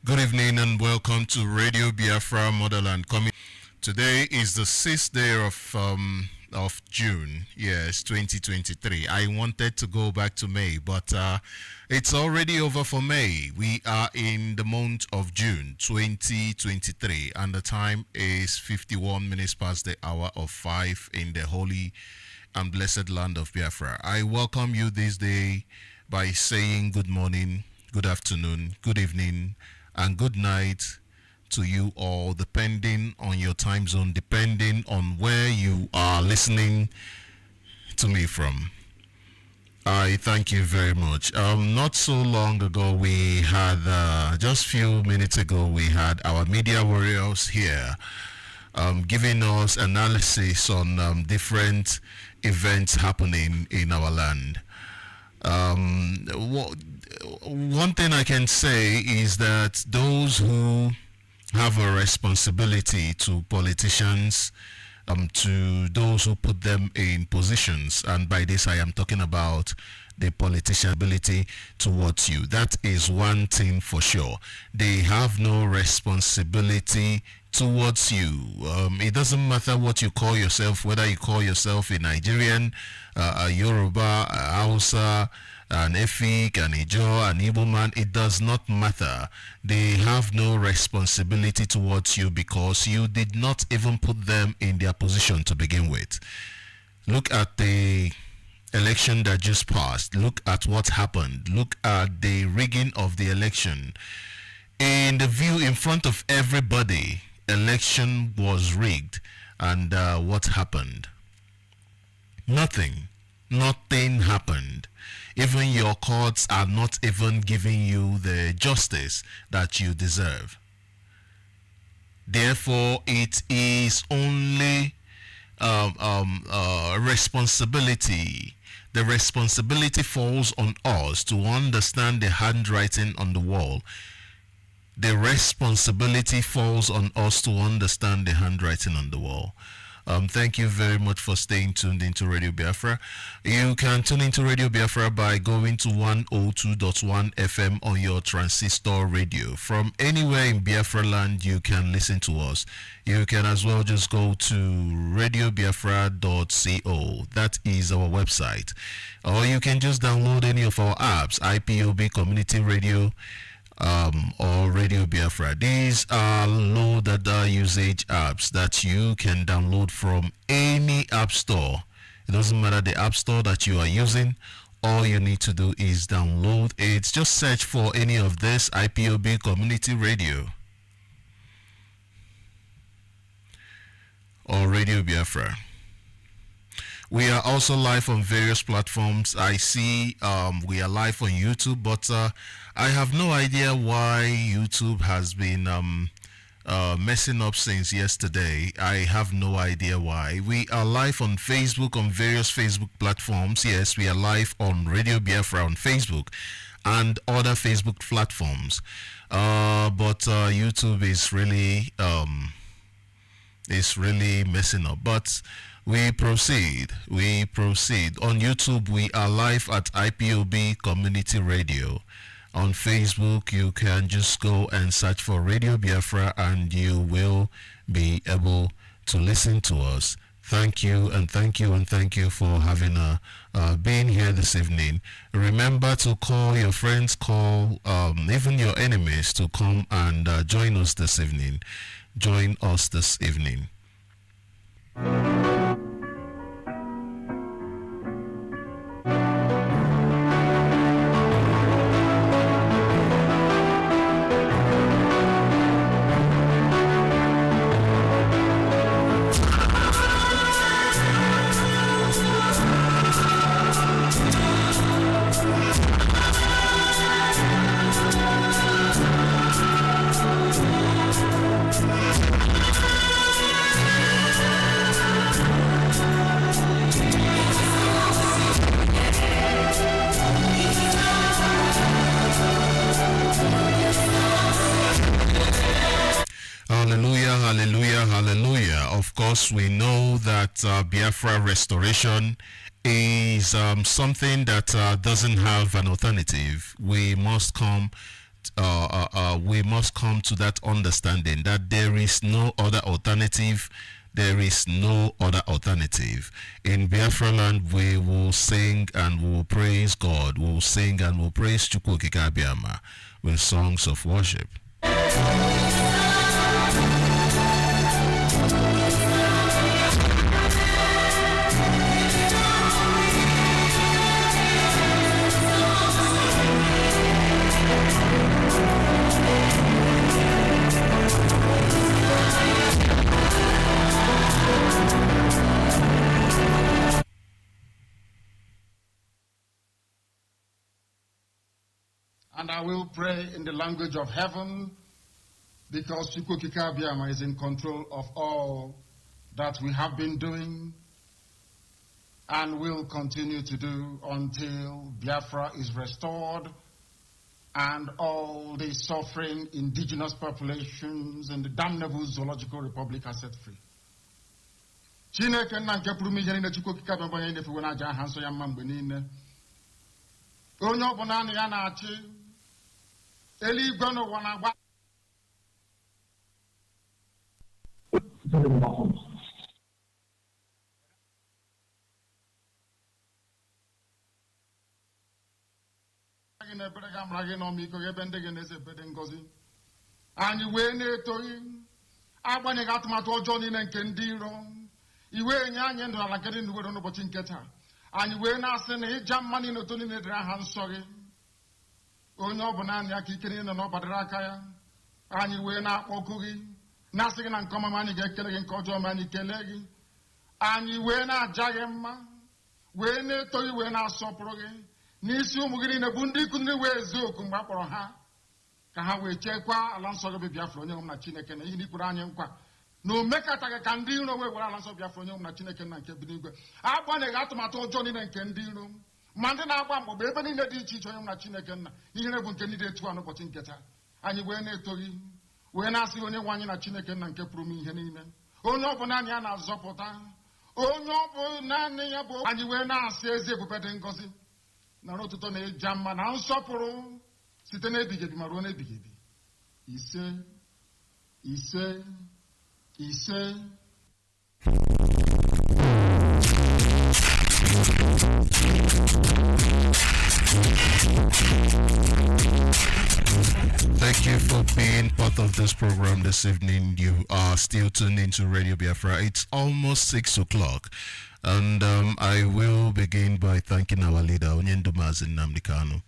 Good evening and welcome to Radio Biafra Motherland. Today is the 6th day of June, yes, 2023. I wanted to go back to May, but it's already over for May. We are in the month of June 2023, and the time is 51 minutes past the hour of 5 in the holy and blessed land of Biafra. I welcome you this day by saying good morning, good afternoon, good evening, and good night to you all, depending on your time zone, depending on where you are listening to me from. I thank you very much. Not so long ago, we had, just few minutes ago, we had our media warriors here giving us analysis on different events happening in our land. One thing I can say is that those who have a responsibility to politicians, to those who put them in positions, and by this I am talking about the politician ability towards you. That is one thing for sure. They have no responsibility towards you. It doesn't matter what you call yourself, whether you call yourself a Nigerian, a Yoruba, a Hausa, an Efik, an Ijo, an Igbo man, it does not matter. They have no responsibility towards you because you did not even put them in their position to begin with. Look at the election that just passed. Look at what happened. Look at the rigging of the election. In the view in front of everybody, election was rigged. And what happened? Nothing happened. Even your courts are not even giving you the justice that you deserve. Therefore, it is only responsibility. The responsibility falls on us to understand the handwriting on the wall. The responsibility falls on us to understand the handwriting on the wall. Thank you very much for staying tuned into Radio Biafra. You can tune into Radio Biafra by going to 102.1 FM on your transistor radio. From anywhere in Biafra land, you can listen to us. You can as well just go to radiobiafra.co. That is our website. Or you can just download any of our apps, IPOB Community Radio, or Radio Biafra. These are low data usage apps that you can download from any app store. It doesn't matter the app store that you are using. All you need to do is download it. Just search for any of this, IPOB Community Radio or Radio Biafra. We are also live on various platforms. I see we are live on YouTube, but I have no idea why YouTube has been messing up since yesterday. I have no idea why. We are live on Facebook, on various Facebook platforms. Yes, we are live on Radio Biafra on Facebook and other Facebook platforms. But YouTube is really messing up. But we proceed. On YouTube, we are live at IPOB Community Radio. On Facebook, you can just go and search for Radio Biafra and you will be able to listen to us. Thank you for having being here this evening. Remember to call your friends, even your enemies to come and join us this evening. Hallelujah. Of course, we know that Biafra restoration is something that doesn't have an alternative. We must come to that understanding that there is no other alternative. In Biafra land, we will sing and we will praise God. We will sing and we will praise Chukwu Okike Abiama with songs of worship. And I will pray in the language of heaven, because Chukwu Okike Abiama is in control of all that we have been doing and will continue to do until Biafra is restored and all the suffering indigenous populations in the damnable Zoological Republic are set free. Chineke nna nke pụrụ ihe niile Chukwu Okike Abiama onye na-efewe n'aja aha nsọ ya mma mgbe niile. Onye ọ bụ naanị ya na-achị eluigwe n'ụwa na-agba gị na-ebere gị amara gị n'ọmịiko gị ebe ndị gị na-ese ebede ngọzi anyị wee na-etoghị agbanyeghị atụmatụ ọjọọ niile nke ndị iro iwe nye anyị ndụ ala nke dị ndụ n'ụbọchị nke taa anyị wee na-asị na ịja mma niile otu niile dịrị aha nsọ gị onye ọ bụ naanị aka ike niile na ọ gbadara aka ya anyị wee na-akpọku gị na-asị gị na nke ọma anyị ga-ekele gị nke ọjọọ ma anyị kelee gị anyị wee na-aja gị mma wee na-eto gị wee na-asọpụrụ gị n'isi ụmụ gị niile bụ ndị ikwu ndị wee ezu oku mgbe a kpọrọ ha ka ha wee chekwaa ala nsọ gị bụ Biafra onye nwe m na Chineke na ihe na ikwere anyị nkwa na o mekataghị ka ndị iro wee were ala nsọ Biafra onye nwe m na Chineke na nke bi n'igwe agbanyeghị atụmatụ ọjọọ niile nke ndị iro ma ndị na-agba mgbagba ebe niile dị iche iche onye nwe m na Chineke nna ihere bụ nke ndị dị etu a n'ụbọchị nke taa anyị wee na-eto gị wee na-asị onye nwe anyị na Chineke nna nke pụrụ m ihe niile onye ọ bụ naanị ya na-azọpụta onye ọ bụ naanị ya bụ anyị wee na-asị ezi ebube dị ngọzi nara otuto na ịja mma na nsọpụrụ site n'ebighị ebi ma ruo n'ebighị ebi ise ise ise. Thank you for being part of this program this evening. You are still tuned into Radio Biafra. It's almost 6 o'clock. And I will begin by thanking our leader, Onyendo Mazi Nnamdi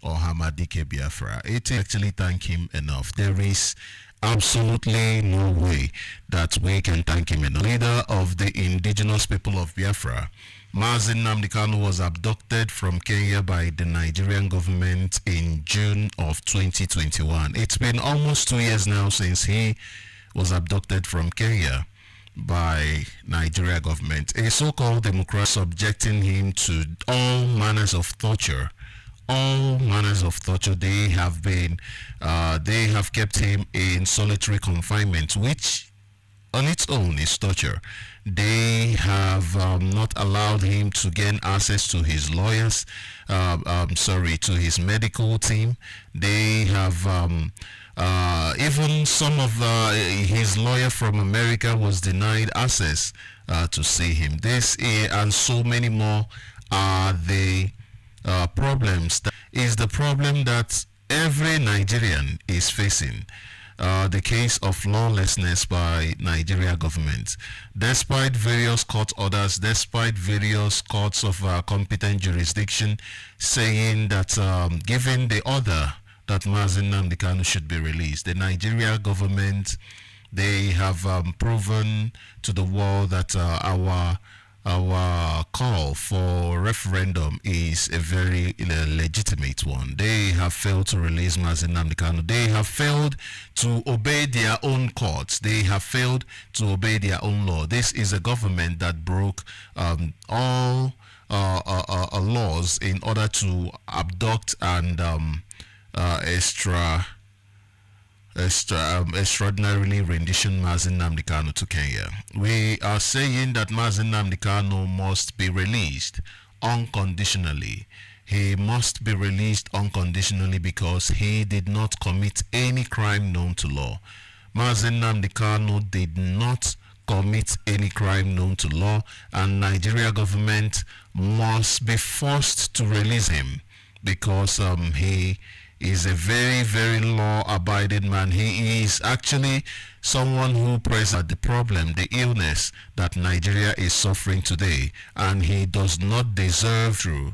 or Hamadike Biafra. It actually thank him enough. There is absolutely no way that we can thank him enough. Leader of the indigenous people of Biafra, Mazi Nnamdi was abducted from Kenya by the Nigerian government in June of 2021. It's been almost 2 years now since he was abducted from Kenya by Nigeria government. A so-called Democrat subjecting him to all manners of torture all manners of torture. They have kept him in solitary confinement, which on its own is torture. They have not allowed him to gain access to his lawyers, to his medical team. They have even some of his lawyer from America was denied access to see him. This and so many more are the problems. That is the problem that every Nigerian is facing. The case of lawlessness by Nigeria government. Despite various court orders, despite various courts of competent jurisdiction saying that given the order that Mazi Nnamdi Kanu should be released, the Nigeria government, they have proven to the world that our call for referendum is a very legitimate one. They have failed to release Mazi Nnamdi Kanu. They have failed to obey their own courts. They have failed to obey their own law. This is a government that broke all laws in order to abduct and extraordinarily rendition Mazi Nnamdi Kanu to Kenya. We are saying that Mazi Nnamdi Kanu must be released unconditionally. He must be released unconditionally because he did not commit any crime known to law. Mazi Nnamdi Kanu did not commit any crime known to law, and Nigeria government must be forced to release him because he is a very, very law-abiding man. He is actually someone who presents the problem, the illness that Nigeria is suffering today, and he does not deserve the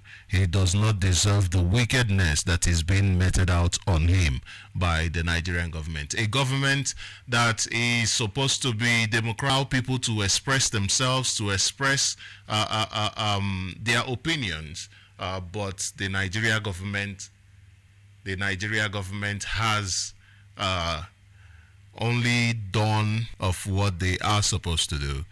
wickedness that is being meted out on him by the Nigerian government. A government that is supposed to be democratic, people to express themselves, to express their opinions, but the Nigeria government has only done of what they are supposed to do.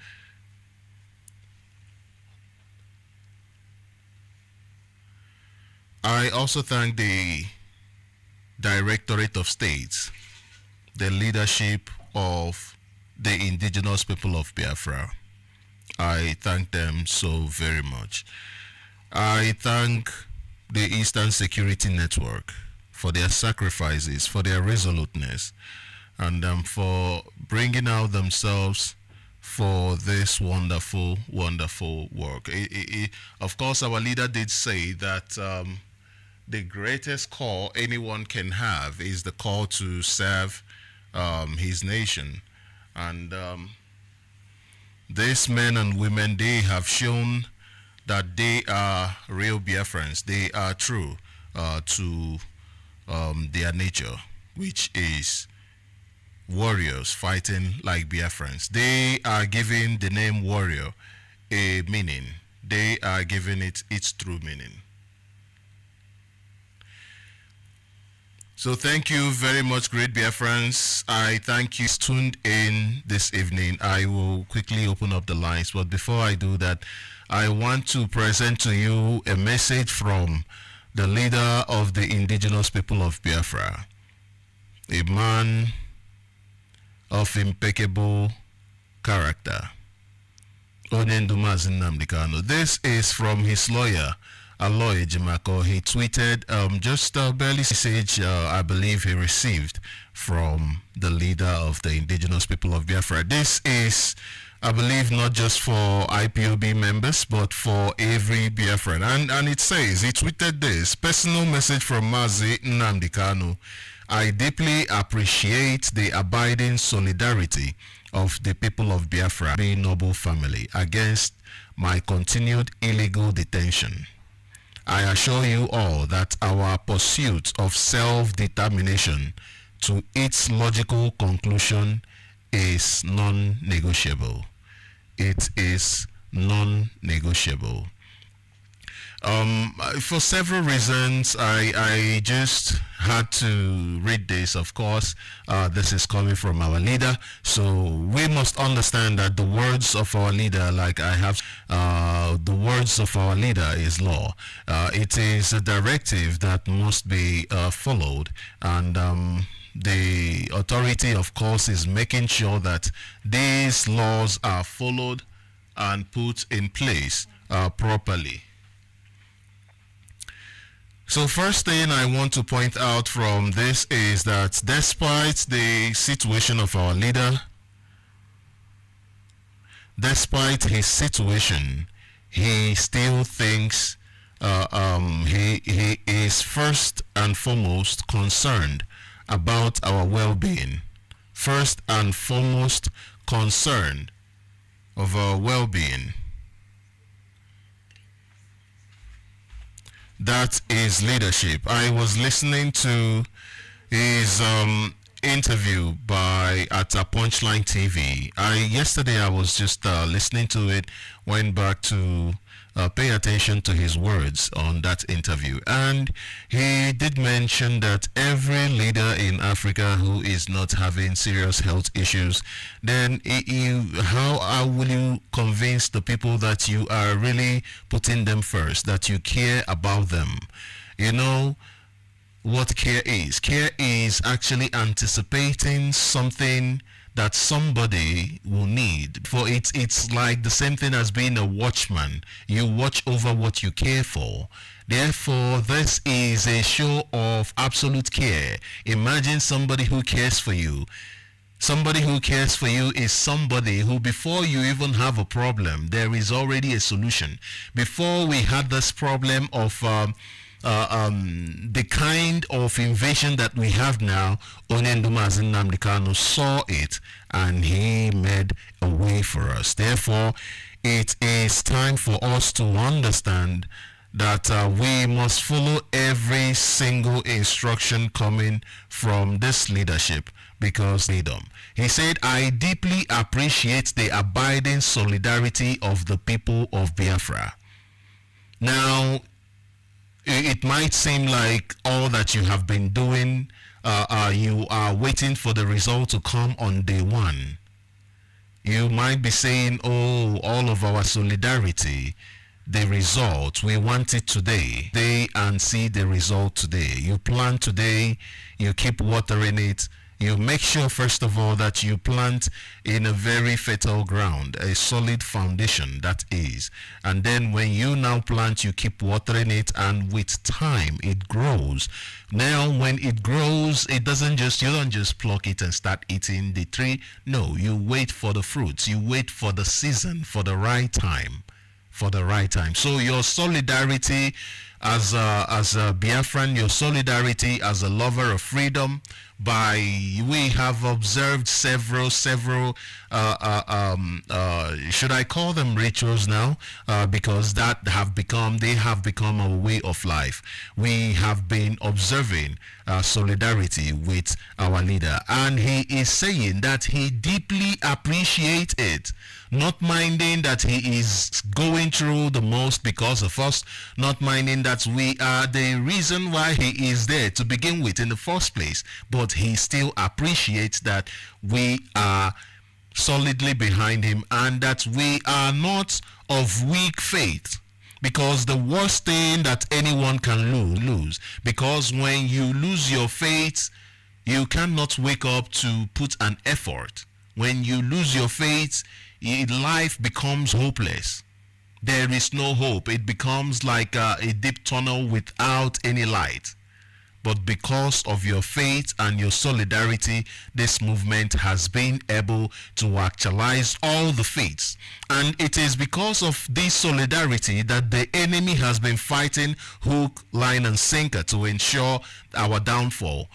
I also thank the Directorate of States, the leadership of the indigenous people of Biafra. I thank them so very much. I thank the Eastern Security Network for their sacrifices, for their resoluteness, and for bringing out themselves for this wonderful, wonderful work. Of course, our leader did say that the greatest call anyone can have is the call to serve his nation. And these men and women, they have shown that they are real Biafrans. They are true to their nature, which is warriors fighting like Biafrans. They are giving the name warrior a meaning. They are giving it its true meaning. So thank you very much, great Biafrans. I thank you tuned in this evening. I will quickly open up the lines, but before I do that, I want to present to you a message from the leader of the indigenous people of Biafra, a man of impeccable character, Onyendu Mazi Nnamdi Kanu. This is from his lawyer, Aloy Jimako. He tweeted just barely message I believe he received from the leader of the indigenous people of Biafra. This is, I believe, not just for IPOB members, but for every Biafran. And it says, he tweeted this, personal message from Mazi Nnamdi Kanu. I deeply appreciate the abiding solidarity of the people of Biafra, the noble family, against my continued illegal detention. I assure you all that our pursuit of self-determination to its logical conclusion is non-negotiable. It is non-negotiable. For several reasons, I just had to read this. Of course, this is coming from our leader, so we must understand that the words of our leader, like I have, the words of our leader is law. It is a directive that must be followed, and the authority, of course, is making sure that these laws are followed and put in place properly. So first thing I want to point out from this is that despite the situation of our leader, despite his situation, he still thinks he is first and foremost concerned about our well-being. First and foremost concerned of our well-being. That is leadership. I was listening to his interview at Punchline TV. Yesterday I was just listening to it, went back to pay attention to his words on that interview, and he did mention that every leader in Africa who is not having serious health issues, then how will you convince the people that you are really putting them first, that you care about them? You know what care is? Care is actually anticipating something that somebody will need. For it's like the same thing as being a watchman. You watch over what you care for. Therefore, this is a show of absolute care. Imagine somebody who cares for you. Somebody who cares for you is somebody who, before you even have a problem, there is already a solution. Before we had this problem of the kind of invasion that we have now, Onyendu Mazi Nnamdi Kanu saw it and he made a way for us. Therefore, it is time for us to understand that we must follow every single instruction coming from this leadership, because freedom. He said, I deeply appreciate the abiding solidarity of the people of Biafra. Now, it might seem like all that you have been doing, you are waiting for the result to come on day one. You might be saying, oh, all of our solidarity, the result, we want it today. And see the result today. You plant today, you keep watering it. You make sure, first of all, that you plant in a very fertile ground, a solid foundation, that is. And then when you now plant, you keep watering it, and with time, it grows. Now, when it grows, you don't just pluck it and start eating the tree. No, you wait for the fruits. You wait for the season, for the right time. So your solidarity as a Biafran, your solidarity as a lover of freedom, we have observed several should I call them rituals now, because they have become a way of life. We have been observing solidarity with our leader, and he is saying that he deeply appreciates it, not minding that he is going through the most because of us, not minding that we are the reason why he is there to begin with in the first place, but he still appreciates that we are solidly behind him and that we are not of weak faith. Because the worst thing that anyone can lose, because when you lose your faith, you cannot wake up to put an effort. When you lose your faith, life becomes hopeless. There is no hope. It becomes like a deep tunnel without any light. But because of your faith and your solidarity, this movement has been able to actualize all the faiths. And it is because of this solidarity that the enemy has been fighting hook, line, and sinker to ensure our downfall.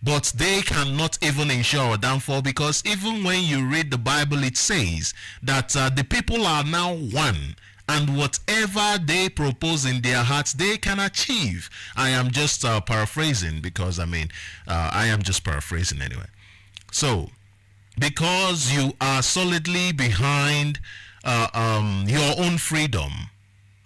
But they cannot even ensure our downfall, because even when you read the Bible, it says that the people are now one. And whatever they propose in their hearts, they can achieve. I am just paraphrasing, because I am just paraphrasing anyway. So, because you are solidly behind your own freedom,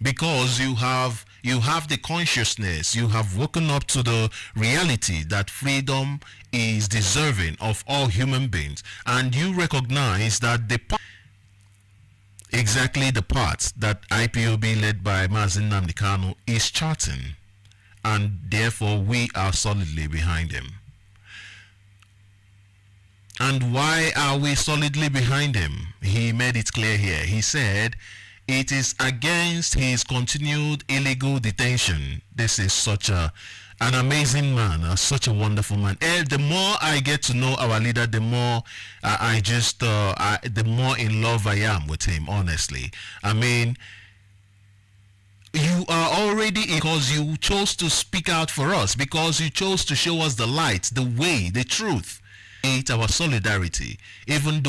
because you have you have the consciousness, you have woken up to the reality that freedom is deserving of all human beings, and you recognize that exactly the path that IPOB led by Mazi Nnamdi Kanu is charting, and therefore we are solidly behind him. And why are we solidly behind him? He made it clear here. He said it is against his continued illegal detention. This is such an amazing man, such a wonderful man. The more I get to know our leader, the more the more in love I am with him, honestly. I mean, you are already, because you chose to speak out for us, because you chose to show us the light, the way, the truth. Our solidarity, even though